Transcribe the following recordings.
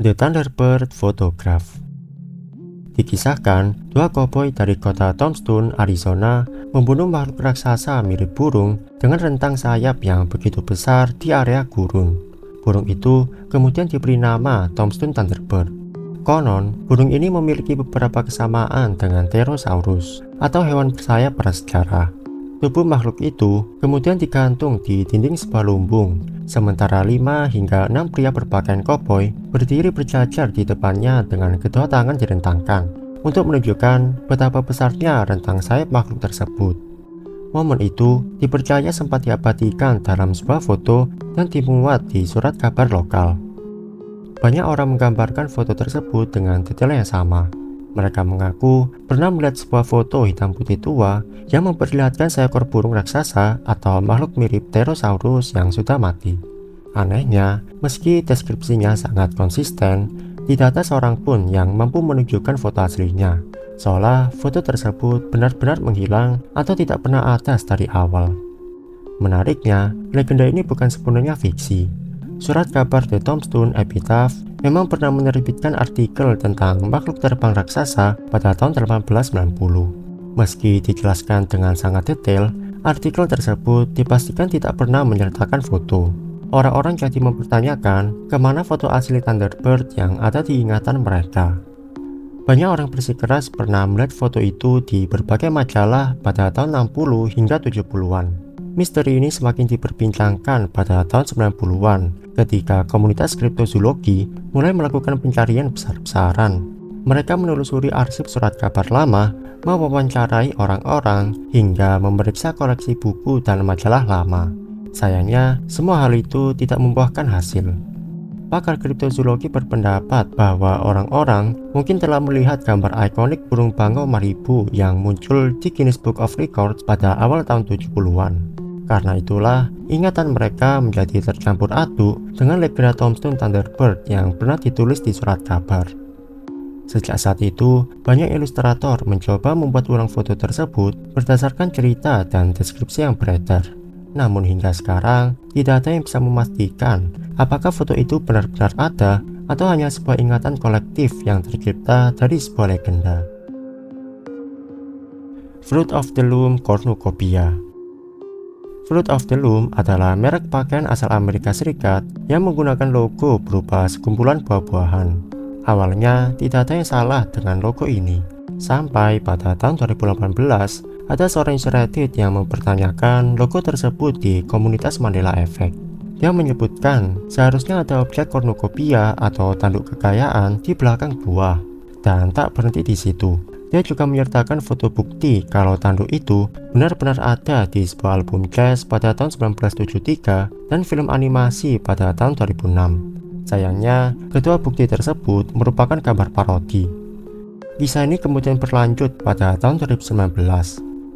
The Thunderbird Photograph. Dikisahkan, dua koboi dari kota Tombstone, Arizona membunuh makhluk raksasa mirip burung dengan rentang sayap yang begitu besar di area gurun. Burung itu kemudian diberi nama Tombstone Thunderbird. Konon, burung ini memiliki beberapa kesamaan dengan Pterosaurus atau hewan bersayap prasejarah. Tubuh makhluk itu kemudian digantung di dinding sebuah lumbung, sementara 5 hingga 6 pria berpakaian koboi berdiri berjajar di depannya dengan kedua tangan direntangkan untuk menunjukkan betapa besarnya rentang sayap makhluk tersebut. Momen itu dipercaya sempat diabadikan dalam sebuah foto dan dimuat di surat kabar lokal. Banyak orang menggambarkan foto tersebut dengan detail yang sama. Mereka mengaku pernah melihat sebuah foto hitam putih tua yang memperlihatkan seekor burung raksasa atau makhluk mirip Pterosaurus yang sudah mati. Anehnya, meski deskripsinya sangat konsisten, tidak ada seorang pun yang mampu menunjukkan foto aslinya, seolah foto tersebut benar-benar menghilang atau tidak pernah ada dari awal. Menariknya, legenda ini bukan sepenuhnya fiksi. Surat kabar The Tombstone Epitaph memang pernah menerbitkan artikel tentang makhluk terbang raksasa pada tahun 1890. Meski dijelaskan dengan sangat detail, artikel tersebut dipastikan tidak pernah menyertakan foto. Orang-orang jadi mempertanyakan kemana foto asli Thunderbird yang ada di ingatan mereka. Banyak orang bersikeras pernah melihat foto itu di berbagai majalah pada tahun 60 hingga 70-an. Misteri ini semakin diperbincangkan pada tahun 90-an ketika komunitas kriptozoologi mulai melakukan pencarian besar-besaran. Mereka menelusuri arsip surat kabar lama, mewawancarai orang-orang, hingga memeriksa koleksi buku dan majalah lama. Sayangnya, semua hal itu tidak membuahkan hasil. Pakar kriptozoologi berpendapat bahwa orang-orang mungkin telah melihat gambar ikonik burung bangau maribu yang muncul di Guinness Book of Records pada awal tahun 70-an. Karena itulah, ingatan mereka menjadi tercampur aduk dengan legenda Tombstone Thunderbird yang pernah ditulis di surat kabar. Sejak saat itu, banyak ilustrator mencoba membuat ulang foto tersebut berdasarkan cerita dan deskripsi yang beredar. Namun hingga sekarang, tidak ada yang bisa memastikan apakah foto itu benar-benar ada atau hanya sebuah ingatan kolektif yang tercipta dari sebuah legenda. Fruit of the Loom Cornucopia. Fruit of the Loom adalah merek pakaian asal Amerika Serikat yang menggunakan logo berupa sekumpulan buah-buahan. Awalnya tidak ada yang salah dengan logo ini, sampai pada tahun 2018 ada seorang user Reddit yang mempertanyakan logo tersebut di komunitas Mandela Effect. Dia menyebutkan seharusnya ada objek cornucopia atau tanduk kekayaan di belakang buah, dan tak berhenti di situ. Dia juga menyertakan foto bukti kalau tanduk itu benar-benar ada di sebuah album jazz pada tahun 1973 dan film animasi pada tahun 2006. Sayangnya, kedua bukti tersebut merupakan gambar parodi. Kisah ini kemudian berlanjut pada tahun 2019.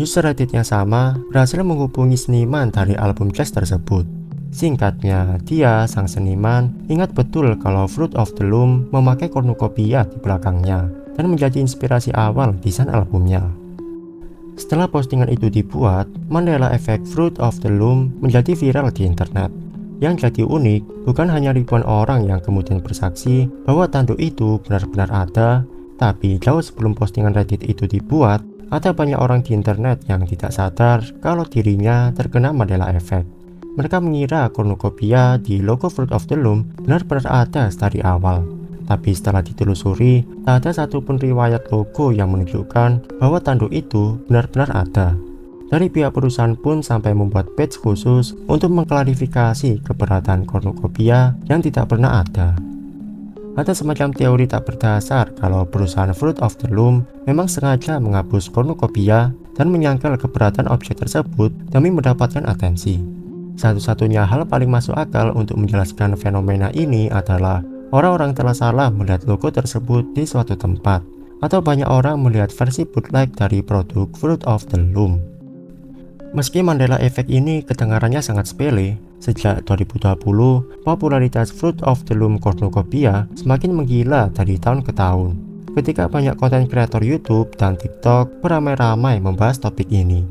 User Reddit yang sama berhasil menghubungi seniman dari album jazz tersebut. Singkatnya, dia, sang seniman, ingat betul kalau Fruit of the Loom memakai cornucopia di belakangnya dan menjadi inspirasi awal desain albumnya. Setelah postingan itu dibuat, Mandela Effect Fruit of the Loom menjadi viral di internet. Yang jadi unik, bukan hanya ribuan orang yang kemudian bersaksi bahwa tanduk itu benar-benar ada, tapi jauh sebelum postingan Reddit itu dibuat, ada banyak orang di internet yang tidak sadar kalau dirinya terkena Mandela Effect. Mereka mengira cornucopia di logo Fruit of the Loom benar-benar ada dari awal. Tapi setelah ditelusuri, tak ada satupun riwayat logo yang menunjukkan bahwa tanduk itu benar-benar ada. Dari pihak perusahaan pun sampai membuat page khusus untuk mengklarifikasi keberadaan cornucopia yang tidak pernah ada. Ada semacam teori tak berdasar kalau perusahaan Fruit of the Loom memang sengaja menghapus cornucopia dan menyangkal keberadaan objek tersebut demi mendapatkan atensi. Satu-satunya hal paling masuk akal untuk menjelaskan fenomena ini adalah orang-orang telah salah melihat logo tersebut di suatu tempat, atau banyak orang melihat versi bootleg dari produk Fruit of the Loom. Meski Mandela Effect ini kedengarannya sangat sepele, sejak 2020 popularitas Fruit of the Loom cornucopia semakin menggila dari tahun ke tahun. Ketika banyak konten kreator YouTube dan TikTok beramai-ramai membahas topik ini.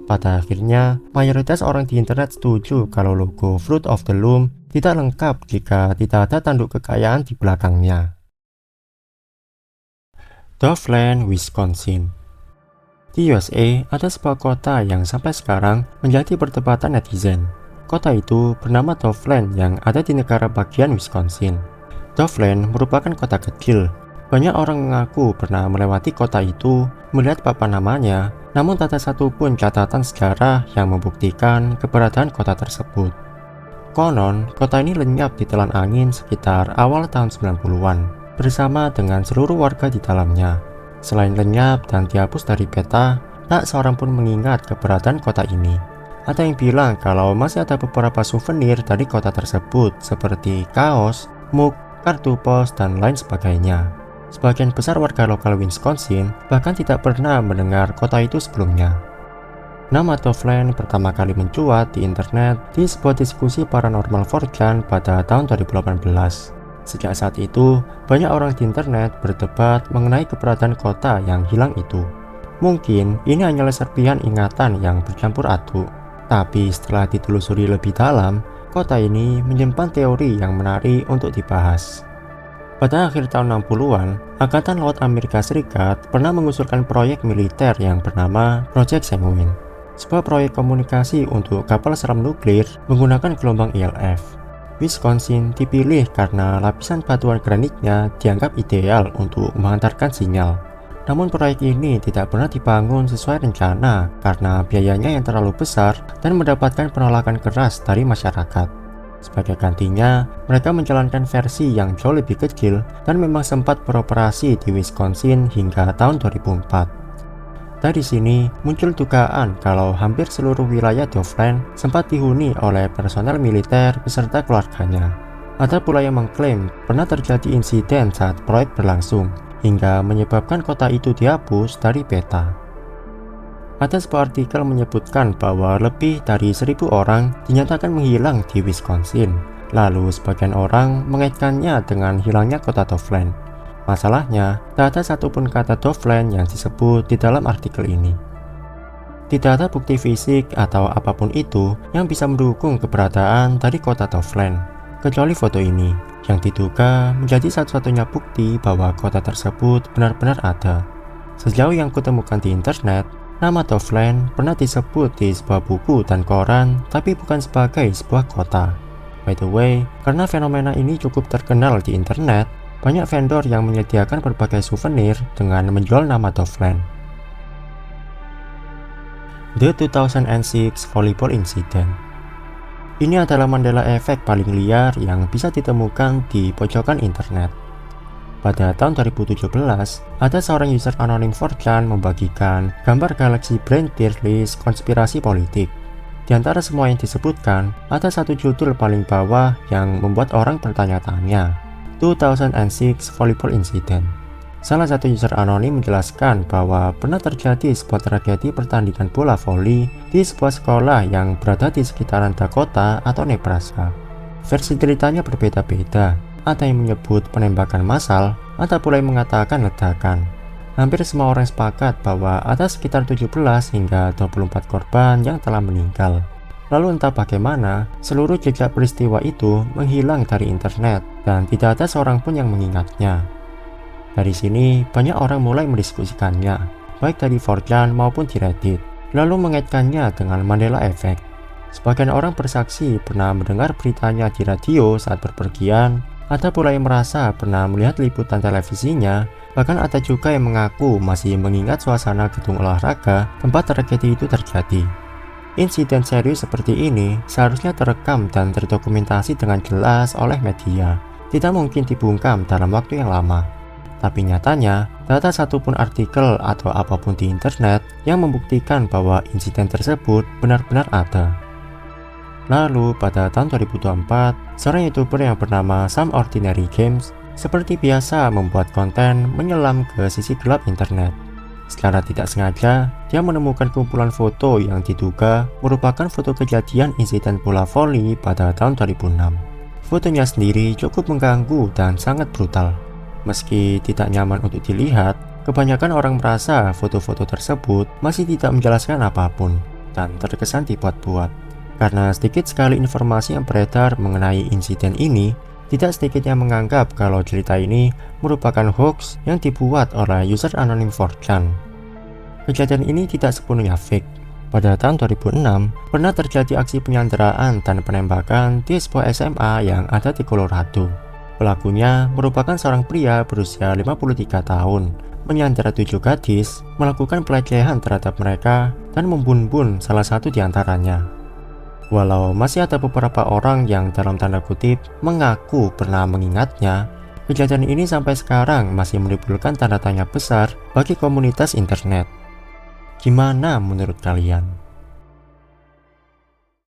Pada akhirnya, mayoritas orang di internet setuju kalau logo Fruit of the Loom tidak lengkap jika tidak ada tanduk kekayaan di belakangnya. Dovland, Wisconsin. Di USA, ada sebuah kota yang sampai sekarang menjadi perdebatan netizen. Kota itu bernama Dovland yang ada di negara bagian Wisconsin. Dovland merupakan kota kecil. Banyak orang mengaku pernah melewati kota itu, melihat papan namanya, namun tak ada satupun catatan sejarah yang membuktikan keberadaan kota tersebut. Konon, kota ini lenyap ditelan angin sekitar awal tahun 90-an, bersama dengan seluruh warga di dalamnya. Selain lenyap dan dihapus dari peta, tak seorang pun mengingat keberadaan kota ini. Ada yang bilang kalau masih ada beberapa souvenir dari kota tersebut seperti kaos, mug, kartu pos, dan lain sebagainya. Sebagian besar warga lokal Wisconsin bahkan tidak pernah mendengar kota itu sebelumnya. Nama Dovland pertama kali mencuat di internet di sebuah diskusi paranormal 4chan pada tahun 2018. Sejak saat itu, banyak orang di internet berdebat mengenai keberadaan kota yang hilang itu. Mungkin ini hanyalah serpihan ingatan yang bercampur aduk. Tapi setelah ditelusuri lebih dalam, kota ini menyimpan teori yang menarik untuk dibahas. Pada akhir tahun 60-an, Angkatan Laut Amerika Serikat pernah mengusulkan proyek militer yang bernama Project Sanguine, sebuah proyek komunikasi untuk kapal selam nuklir menggunakan gelombang ELF. Wisconsin dipilih karena lapisan batuan granitnya dianggap ideal untuk menghantarkan sinyal. Namun proyek ini tidak pernah dibangun sesuai rencana karena biayanya yang terlalu besar dan mendapatkan penolakan keras dari masyarakat. Sebagai gantinya, mereka menjalankan versi yang jauh lebih kecil dan memang sempat beroperasi di Wisconsin hingga tahun 2004. Dari sini muncul dugaan kalau hampir seluruh wilayah Dovland sempat dihuni oleh personel militer beserta keluarganya. Ada pula yang mengklaim pernah terjadi insiden saat proyek berlangsung, hingga menyebabkan kota itu dihapus dari peta. Ada sebuah artikel menyebutkan bahwa lebih dari 1.000 orang dinyatakan menghilang di Wisconsin, lalu sebagian orang mengaitkannya dengan hilangnya kota Dovland. Masalahnya, tak ada satupun kata Dovland yang disebut di dalam artikel ini. Tidak ada bukti fisik atau apapun itu yang bisa mendukung keberadaan dari kota Dovland, kecuali foto ini, yang diduga menjadi satu-satunya bukti bahwa kota tersebut benar-benar ada. Sejauh yang kutemukan di internet, nama Dovland pernah disebut di sebuah buku dan koran, tapi bukan sebagai sebuah kota. By the way, karena fenomena ini cukup terkenal di internet, banyak vendor yang menyediakan berbagai souvenir dengan menjual nama Dovland. The 2006 Volleyball Incident. Ini adalah Mandela Effect paling liar yang bisa ditemukan di pojokan internet. Pada tahun 2017, ada seorang user anonim 4chan membagikan gambar galaksi brain tier list konspirasi politik. Di antara semua yang disebutkan, ada satu judul paling bawah yang membuat orang bertanya-tanya. 2006 Volleyball Incident. Salah satu user anonim menjelaskan bahwa pernah terjadi sebuah tragedi pertandingan bola voli di sebuah sekolah yang berada di sekitaran Dakota atau Nebraska. Versi ceritanya berbeda-beda. Ada yang menyebut penembakan massal, ada pula yang mengatakan ledakan. Hampir semua orang sepakat bahwa ada sekitar 17 hingga 24 korban yang telah meninggal. Lalu entah bagaimana, seluruh jejak peristiwa itu menghilang dari internet dan tidak ada seorang pun yang mengingatnya. Dari sini, banyak orang mulai mendiskusikannya, baik dari 4chan maupun di Reddit, lalu mengaitkannya dengan Mandela Effect. Sebagian orang bersaksi pernah mendengar beritanya di radio saat berpergian, ada pula yang merasa pernah melihat liputan televisinya, bahkan ada juga yang mengaku masih mengingat suasana gedung olahraga tempat tragedi itu terjadi. Insiden serius seperti ini seharusnya terekam dan terdokumentasi dengan jelas oleh media. Tidak mungkin dibungkam dalam waktu yang lama. Tapi nyatanya, tak ada satupun artikel atau apapun di internet yang membuktikan bahwa insiden tersebut benar-benar ada. Lalu pada tahun 2024, seorang YouTuber yang bernama Some Ordinary Games seperti biasa membuat konten menyelam ke sisi gelap internet. Secara tidak sengaja, dia menemukan kumpulan foto yang diduga merupakan foto kejadian insiden bola voli pada tahun 2006. Fotonya sendiri cukup mengganggu dan sangat brutal. Meski tidak nyaman untuk dilihat, kebanyakan orang merasa foto-foto tersebut masih tidak menjelaskan apapun dan terkesan dibuat-buat. Karena sedikit sekali informasi yang beredar mengenai insiden ini, tidak sedikit yang menganggap kalau cerita ini merupakan hoax yang dibuat oleh user anonim 4chan. Kejadian ini tidak sepenuhnya fake. Pada tahun 2006, pernah terjadi aksi penyanderaan dan penembakan di sebuah SMA yang ada di Colorado. Pelakunya merupakan seorang pria berusia 53 tahun, menyandera 7 gadis, melakukan pelecehan terhadap mereka, dan membunuh salah satu di antaranya. Walau masih ada beberapa orang yang dalam tanda kutip mengaku pernah mengingatnya, kejadian ini sampai sekarang masih menimbulkan tanda tanya besar bagi komunitas internet. Gimana menurut kalian?